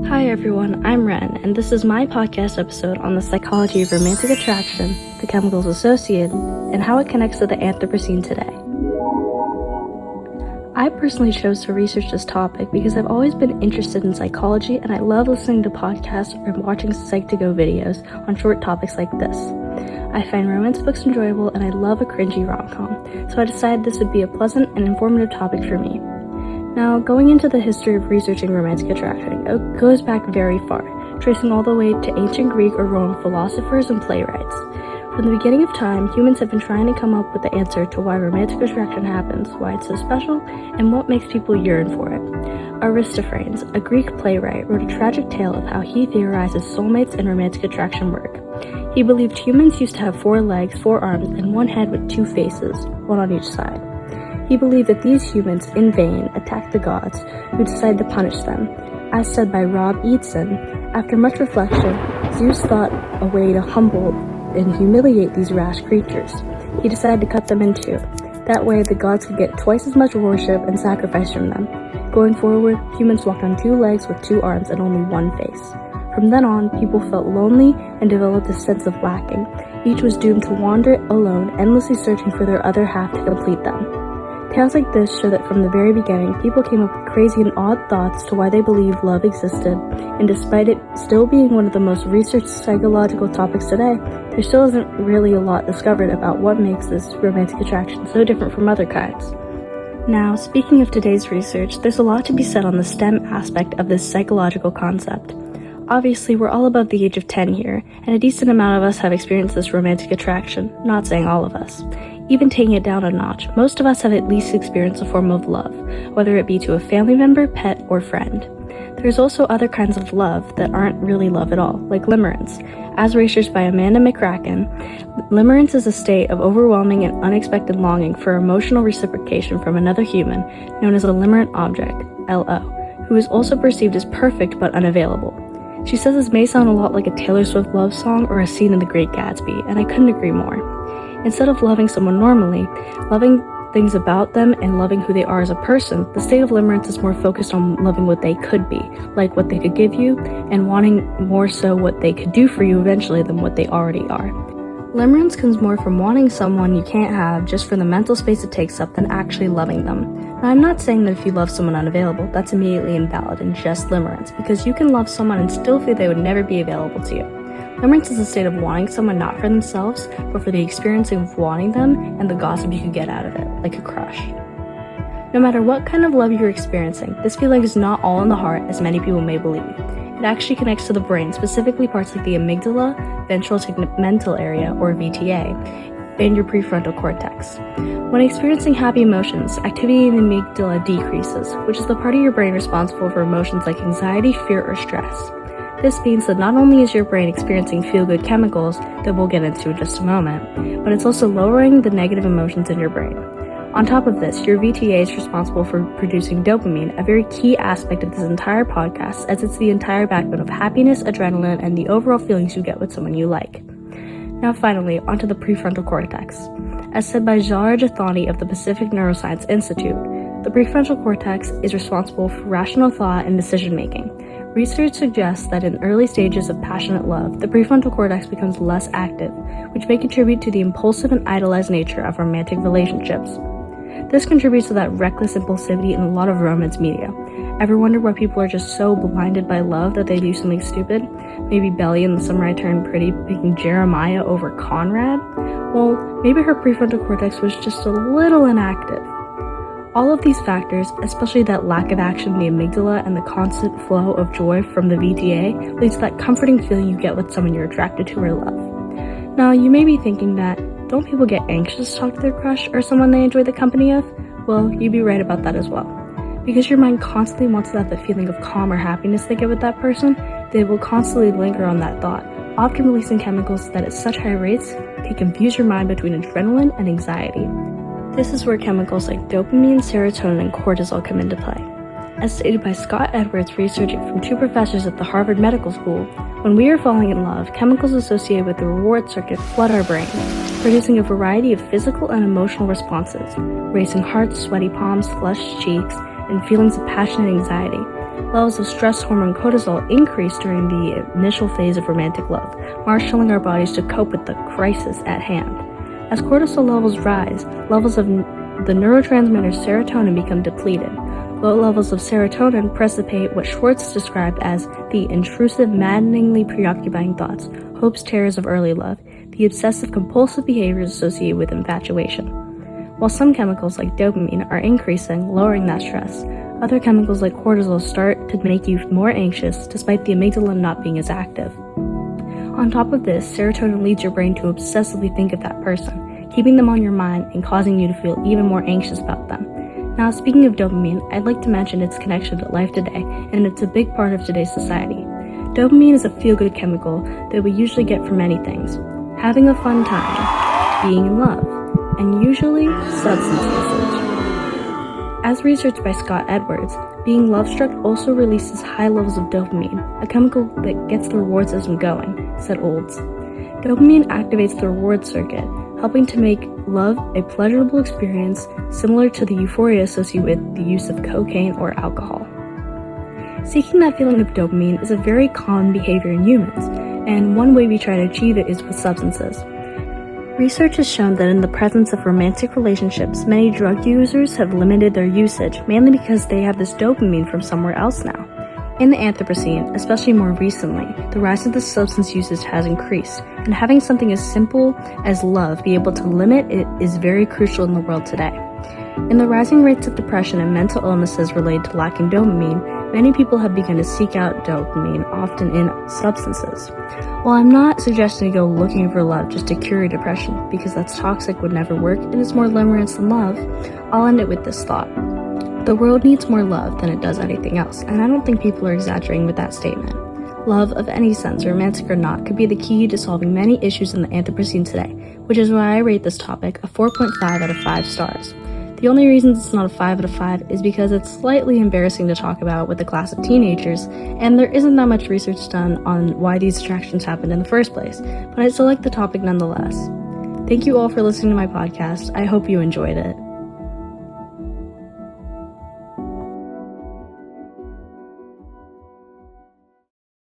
Hi everyone, I'm Ren, and this is my podcast episode on the psychology of romantic attraction, the chemicals associated, and how it connects to the Anthropocene today. I personally chose to research this topic because I've always been interested in psychology and I love listening to podcasts or watching Psych2Go videos on short topics like this. I find romance books enjoyable and I love a cringy rom-com, so I decided this would be a pleasant and informative topic for me. Now, going into the history of researching romantic attraction, it goes back very far, tracing all the way to ancient Greek or Roman philosophers and playwrights. From the beginning of time, humans have been trying to come up with the answer to why romantic attraction happens, why it's so special, and what makes people yearn for it. Aristophanes, a Greek playwright, wrote a tragic tale of how he theorizes soulmates and romantic attraction work. He believed humans used to have 4 legs, 4 arms, and 1 head with 2 faces, one on each side. He believed that these humans, in vain, attacked the gods, who decided to punish them. As said by Rob Eadson, after much reflection, Zeus thought a way to humble and humiliate these rash creatures. He decided to cut them in 2. That way, the gods could get twice as much worship and sacrifice from them. Going forward, humans walked on 2 legs with 2 arms and only 1 face. From then on, people felt lonely and developed a sense of lacking. Each was doomed to wander alone, endlessly searching for their other half to complete them. Tales like this show that from the very beginning, people came up with crazy and odd thoughts to why they believed love existed, and despite it still being one of the most researched psychological topics today, there still isn't really a lot discovered about what makes this romantic attraction so different from other kinds. Now, speaking of today's research, there's a lot to be said on the STEM aspect of this psychological concept. Obviously, we're all above the age of 10 here, and a decent amount of us have experienced this romantic attraction, not saying all of us. Even taking it down a notch, most of us have at least experienced a form of love, whether it be to a family member, pet, or friend. There's also other kinds of love that aren't really love at all, like limerence. As researched by Amanda McCracken, limerence is a state of overwhelming and unexpected longing for emotional reciprocation from another human, known as a limerent object, LO, who is also perceived as perfect but unavailable. She says this may sound a lot like a Taylor Swift love song or a scene in The Great Gatsby, and I couldn't agree more. Instead of loving someone normally, loving things about them and loving who they are as a person, the state of limerence is more focused on loving what they could be, like what they could give you, and wanting more so what they could do for you eventually than what they already are. Limerence comes more from wanting someone you can't have just for the mental space it takes up than actually loving them. Now, I'm not saying that if you love someone unavailable, that's immediately invalid and just limerence, because you can love someone and still feel they would never be available to you. Limerence is a state of wanting someone not for themselves, but for the experiencing of wanting them and the gossip you could get out of it, like a crush. No matter what kind of love you're experiencing, this feeling is not all in the heart as many people may believe. It actually connects to the brain, specifically parts like the amygdala, ventral tegmental area, or VTA, and your prefrontal cortex. When experiencing happy emotions, activity in the amygdala decreases, which is the part of your brain responsible for emotions like anxiety, fear, or stress. This means that not only is your brain experiencing feel-good chemicals that we'll get into in just a moment, but it's also lowering the negative emotions in your brain. On top of this, your VTA is responsible for producing dopamine, a very key aspect of this entire podcast, as it's the entire backbone of happiness, adrenaline, and the overall feelings you get with someone you like. Now finally, onto the prefrontal cortex. As said by Zahra Jathani of the Pacific Neuroscience Institute, the prefrontal cortex is responsible for rational thought and decision-making. Research suggests that in early stages of passionate love, the prefrontal cortex becomes less active, which may contribute to the impulsive and idolized nature of romantic relationships. This contributes to that reckless impulsivity in a lot of romance media. Ever wonder why people are just so blinded by love that they do something stupid? Maybe Belly in The Summer I Turned Pretty picking Jeremiah over Conrad? Well, maybe her prefrontal cortex was just a little inactive. All of these factors, especially that lack of action in the amygdala and the constant flow of joy from the VTA, leads to that comforting feeling you get with someone you're attracted to or love. Now, you may be thinking that, don't people get anxious to talk to their crush or someone they enjoy the company of? Well, you'd be right about that as well. Because your mind constantly wants to have the feeling of calm or happiness they get with that person, they will constantly linger on that thought, often releasing chemicals that at such high rates can confuse your mind between adrenaline and anxiety. This is where chemicals like dopamine, serotonin, and cortisol come into play. As stated by Scott Edwards, researching from 2 professors at the Harvard Medical School, when we are falling in love, chemicals associated with the reward circuit flood our brain, producing a variety of physical and emotional responses, racing hearts, sweaty palms, flushed cheeks, and feelings of passion and anxiety. levels of stress hormone cortisol increase during the initial phase of romantic love, marshaling our bodies to cope with the crisis at hand. As cortisol levels rise, levels of the neurotransmitter serotonin become depleted. Low levels of serotonin precipitate what Schwartz described as the intrusive, maddeningly preoccupying thoughts, hopes, terrors of early love, the obsessive-compulsive behaviors associated with infatuation. While some chemicals like dopamine are increasing, lowering that stress, other chemicals like cortisol start to make you more anxious despite the amygdala not being as active. On top of this, serotonin leads your brain to obsessively think of that person, keeping them on your mind and causing you to feel even more anxious about them. Now, speaking of dopamine, I'd like to mention its connection to life today, and it's a big part of today's society. Dopamine is a feel-good chemical that we usually get from many things: having a fun time, being in love, and usually substance usage. As researched by Scott Edwards, being love-struck also releases high levels of dopamine, a chemical that gets the reward system going, said Olds. Dopamine activates the reward circuit, helping to make love a pleasurable experience similar to the euphoria associated with the use of cocaine or alcohol. Seeking that feeling of dopamine is a very common behavior in humans, and one way we try to achieve it is with substances. Research has shown that in the presence of romantic relationships, many drug users have limited their usage, mainly because they have this dopamine from somewhere else now. In the Anthropocene, especially more recently, the rise of this substance usage has increased, and having something as simple as love be able to limit it is very crucial in the world today. In the rising rates of depression and mental illnesses related to lacking dopamine, many people have begun to seek out dopamine, often in substances. While I'm not suggesting to go looking for love just to cure your depression, because that's toxic, would never work, and is more limerence than love, I'll end it with this thought. The world needs more love than it does anything else, and I don't think people are exaggerating with that statement. Love of any sense, romantic or not, could be the key to solving many issues in the Anthropocene today, which is why I rate this topic a 4.5 out of 5 stars. The only reason it's not a 5 out of 5 is because it's slightly embarrassing to talk about with a class of teenagers, and there isn't that much research done on why these attractions happened in the first place, but I still like the topic nonetheless. Thank you all for listening to my podcast. I hope you enjoyed it.